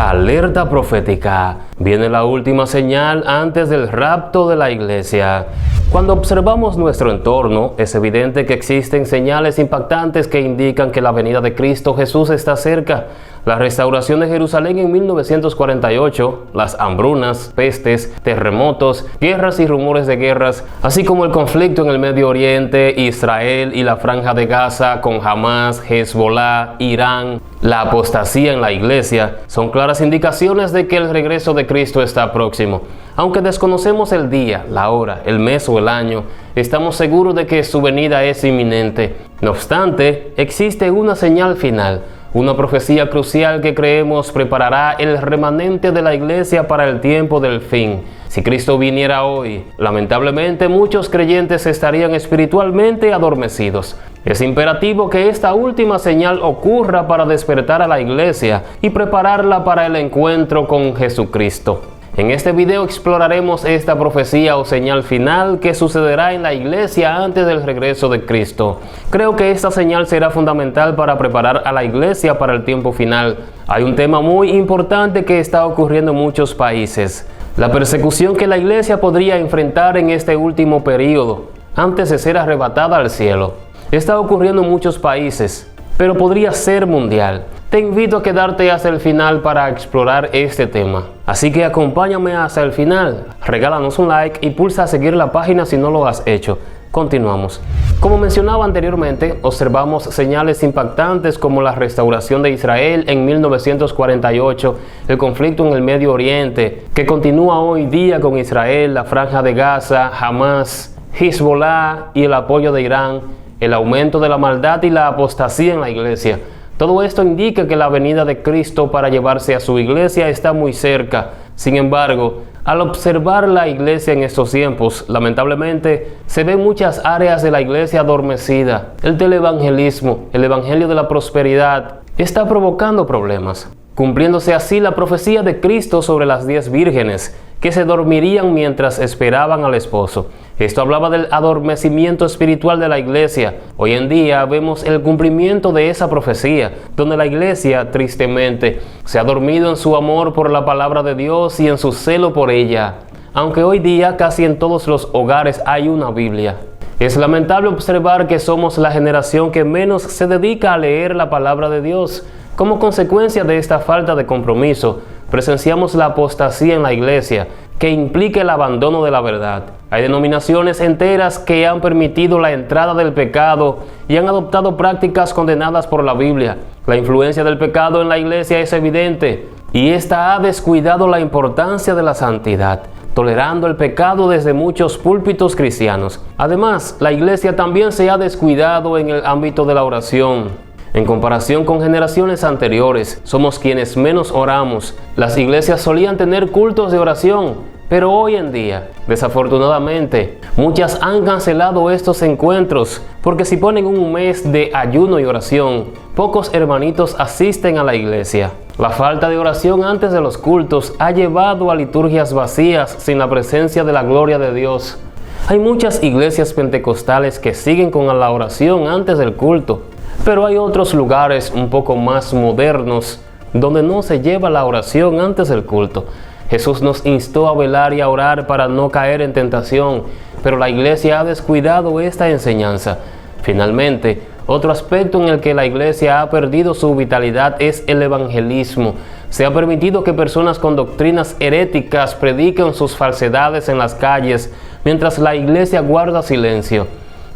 Alerta profética. Viene la última señal antes del rapto de la iglesia. Cuando observamos nuestro entorno, es evidente que existen señales impactantes que indican que la venida de Cristo Jesús está cerca. La restauración de Jerusalén en 1948, las hambrunas, pestes, terremotos, guerras y rumores de guerras, así como el conflicto en el Medio Oriente, Israel y la Franja de Gaza con Hamas, Hezbollah, Irán, la apostasía en la iglesia, son claras indicaciones de que el regreso de Cristo está próximo. Aunque desconocemos el día, la hora, el mes o el año, estamos seguros de que su venida es inminente. No obstante, existe una señal final, una profecía crucial que creemos preparará el remanente de la iglesia para el tiempo del fin. Si Cristo viniera hoy, lamentablemente muchos creyentes estarían espiritualmente adormecidos. Es imperativo que esta última señal ocurra para despertar a la iglesia y prepararla para el encuentro con Jesucristo. En este video exploraremos esta profecía o señal final que sucederá en la iglesia antes del regreso de Cristo. Creo que esta señal será fundamental para preparar a la iglesia para el tiempo final. Hay un tema muy importante que está ocurriendo en muchos países: la persecución que la iglesia podría enfrentar en este último periodo, antes de ser arrebatada al cielo. Está ocurriendo en muchos países, pero podría ser mundial. Te invito a quedarte hasta el final para explorar este tema. Así que acompáñame hasta el final. Regálanos un like y pulsa a seguir la página si no lo has hecho. Continuamos. Como mencionaba anteriormente, observamos señales impactantes como la restauración de Israel en 1948, el conflicto en el Medio Oriente, que continúa hoy día con Israel, la Franja de Gaza, Hamas, Hezbollah y el apoyo de Irán, el aumento de la maldad y la apostasía en la iglesia. Todo esto indica que la venida de Cristo para llevarse a su iglesia está muy cerca. Sin embargo, al observar la iglesia en estos tiempos, lamentablemente, se ven muchas áreas de la iglesia adormecida. El televangelismo, el evangelio de la prosperidad, está provocando problemas, cumpliéndose así la profecía de Cristo sobre las 10 vírgenes que se dormirían mientras esperaban al esposo. Esto hablaba del adormecimiento espiritual de la iglesia. Hoy en día vemos el cumplimiento de esa profecía, donde la iglesia, tristemente, se ha dormido en su amor por la palabra de Dios y en su celo por ella. Aunque hoy día casi en todos los hogares hay una Biblia. Es lamentable observar que somos la generación que menos se dedica a leer la palabra de Dios. Como consecuencia de esta falta de compromiso, presenciamos la apostasía en la iglesia, que implica el abandono de la verdad. Hay denominaciones enteras que han permitido la entrada del pecado y han adoptado prácticas condenadas por la Biblia. La influencia del pecado en la iglesia es evidente, y esta ha descuidado la importancia de la santidad, tolerando el pecado desde muchos púlpitos cristianos. Además, la iglesia también se ha descuidado en el ámbito de la oración. En comparación con generaciones anteriores, somos quienes menos oramos. Las iglesias solían tener cultos de oración, pero hoy en día, desafortunadamente, muchas han cancelado estos encuentros, porque si ponen un mes de ayuno y oración, pocos hermanitos asisten a la iglesia. La falta de oración antes de los cultos ha llevado a liturgias vacías sin la presencia de la gloria de Dios. Hay muchas iglesias pentecostales que siguen con la oración antes del culto, pero hay otros lugares un poco más modernos donde no se lleva la oración antes del culto. Jesús nos instó a velar y a orar para no caer en tentación, pero la iglesia ha descuidado esta enseñanza. Finalmente, otro aspecto en el que la iglesia ha perdido su vitalidad es el evangelismo. Se ha permitido que personas con doctrinas heréticas prediquen sus falsedades en las calles, mientras la iglesia guarda silencio.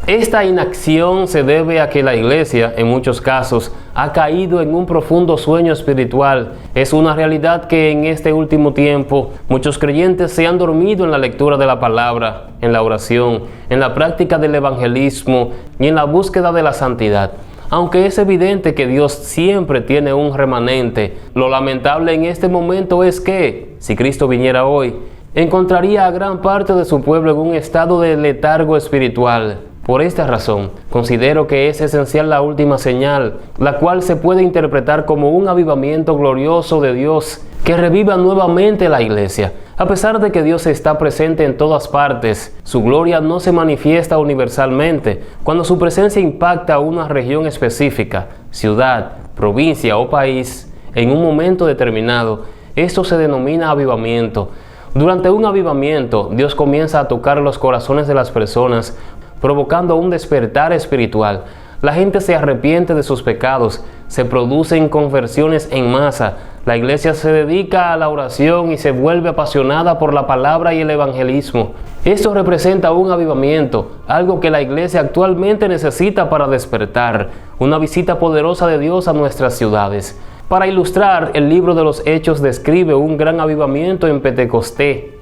Esta inacción se debe a que la iglesia, en muchos casos, ha caído en un profundo sueño espiritual. Es una realidad que en este último tiempo muchos creyentes se han dormido en la lectura de la palabra, en la oración, en la práctica del evangelismo y en la búsqueda de la santidad. Aunque es evidente que Dios siempre tiene un remanente, lo lamentable en este momento es que, si Cristo viniera hoy, encontraría a gran parte de su pueblo en un estado de letargo espiritual. Por esta razón, considero que es esencial la última señal, la cual se puede interpretar como un avivamiento glorioso de Dios que reviva nuevamente la iglesia. A pesar de que Dios está presente en todas partes, su gloria no se manifiesta universalmente. Cuando su presencia impacta a una región específica, ciudad, provincia o país, en un momento determinado, Esto se denomina avivamiento. Durante un avivamiento, Dios comienza a tocar los corazones de las personas, provocando un despertar espiritual. La gente se arrepiente de sus pecados, se producen conversiones en masa, la iglesia se dedica a la oración y se vuelve apasionada por la palabra y el evangelismo. Esto representa un avivamiento, algo que la iglesia actualmente necesita para despertar, una visita poderosa de Dios a nuestras ciudades. Para ilustrar, el libro de los Hechos describe un gran avivamiento en Pentecostés.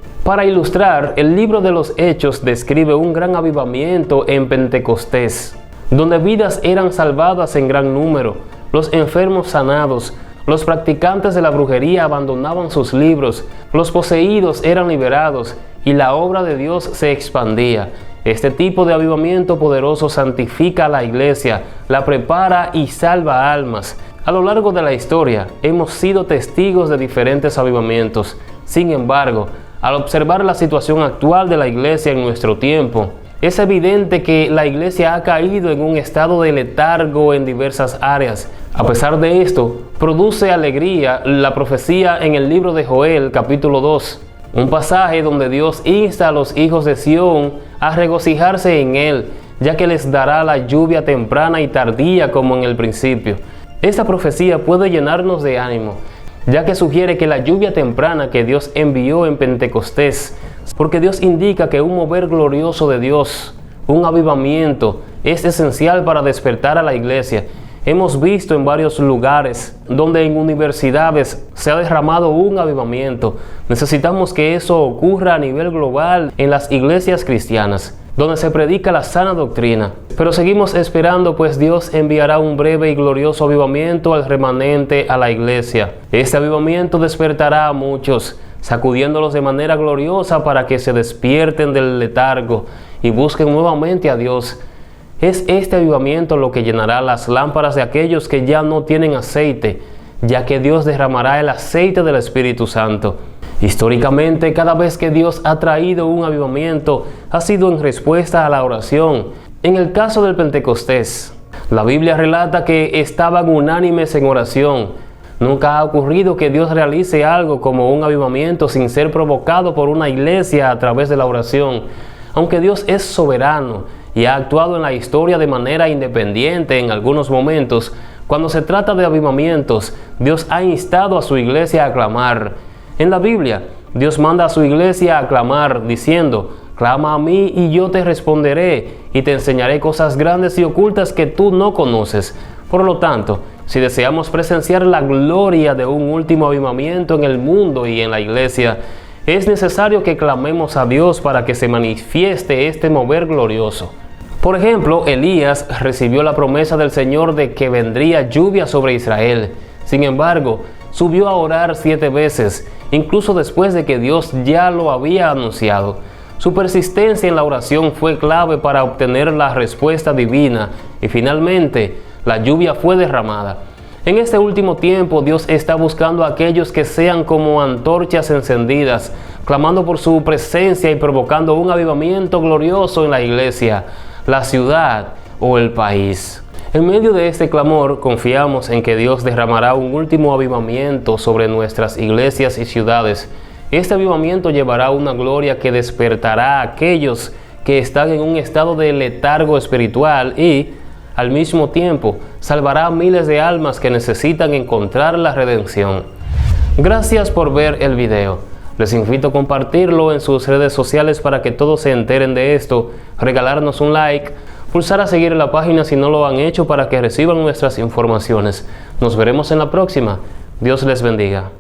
Donde vidas eran salvadas en gran número, los enfermos sanados, los practicantes de la brujería abandonaban sus libros, los poseídos eran liberados y la obra de Dios se expandía. Este tipo de avivamiento poderoso santifica a la iglesia, la prepara y salva almas. A lo largo de la historia hemos sido testigos de diferentes avivamientos. Sin embargo, al observar la situación actual de la iglesia en nuestro tiempo, es evidente que la iglesia ha caído en un estado de letargo en diversas áreas. A pesar de esto, produce alegría la profecía en el libro de Joel, capítulo 2, un pasaje donde Dios insta a los hijos de Sión a regocijarse en Él, ya que les dará la lluvia temprana y tardía como en el principio. Esta profecía puede llenarnos de ánimo, ya que sugiere que la lluvia temprana que Dios envió en Pentecostés, porque Dios indica que un mover glorioso de Dios, un avivamiento, es esencial para despertar a la iglesia. Hemos visto en varios lugares donde en universidades se ha derramado un avivamiento. Necesitamos que eso ocurra a nivel global en las iglesias cristianas, donde se predica la sana doctrina. Pero seguimos esperando, pues Dios enviará un breve y glorioso avivamiento al remanente, a la iglesia. Este avivamiento despertará a muchos, sacudiéndolos de manera gloriosa para que se despierten del letargo y busquen nuevamente a Dios. Es este avivamiento lo que llenará las lámparas de aquellos que ya no tienen aceite, ya que Dios derramará el aceite del Espíritu Santo. Históricamente, cada vez que Dios ha traído un avivamiento, ha sido en respuesta a la oración. En el caso del Pentecostés, la Biblia relata que estaban unánimes en oración. Nunca ha ocurrido que Dios realice algo como un avivamiento sin ser provocado por una iglesia a través de la oración. Aunque Dios es soberano y ha actuado en la historia de manera independiente en algunos momentos, cuando se trata de avivamientos, Dios ha instado a su iglesia a clamar. En la Biblia, Dios manda a su iglesia a clamar, diciendo: clama a mí y yo te responderé, y te enseñaré cosas grandes y ocultas que tú no conoces. Por lo tanto, si deseamos presenciar la gloria de un último avivamiento en el mundo y en la iglesia, es necesario que clamemos a Dios para que se manifieste este mover glorioso. Por ejemplo, Elías recibió la promesa del Señor de que vendría lluvia sobre Israel. Sin embargo, subió a orar 7 veces, incluso después de que Dios ya lo había anunciado. Su persistencia en la oración fue clave para obtener la respuesta divina y finalmente la lluvia fue derramada. En este último tiempo, Dios está buscando a aquellos que sean como antorchas encendidas, clamando por su presencia y provocando un avivamiento glorioso en la iglesia, la ciudad o el país. En medio de este clamor, confiamos en que Dios derramará un último avivamiento sobre nuestras iglesias y ciudades. Este avivamiento llevará una gloria que despertará a aquellos que están en un estado de letargo espiritual y, al mismo tiempo, salvará a miles de almas que necesitan encontrar la redención. Gracias por ver el video. Les invito a compartirlo en sus redes sociales para que todos se enteren de esto, regalarnos un like, pulsar a seguir la página si no lo han hecho para que reciban nuestras informaciones. Nos veremos en la próxima. Dios les bendiga.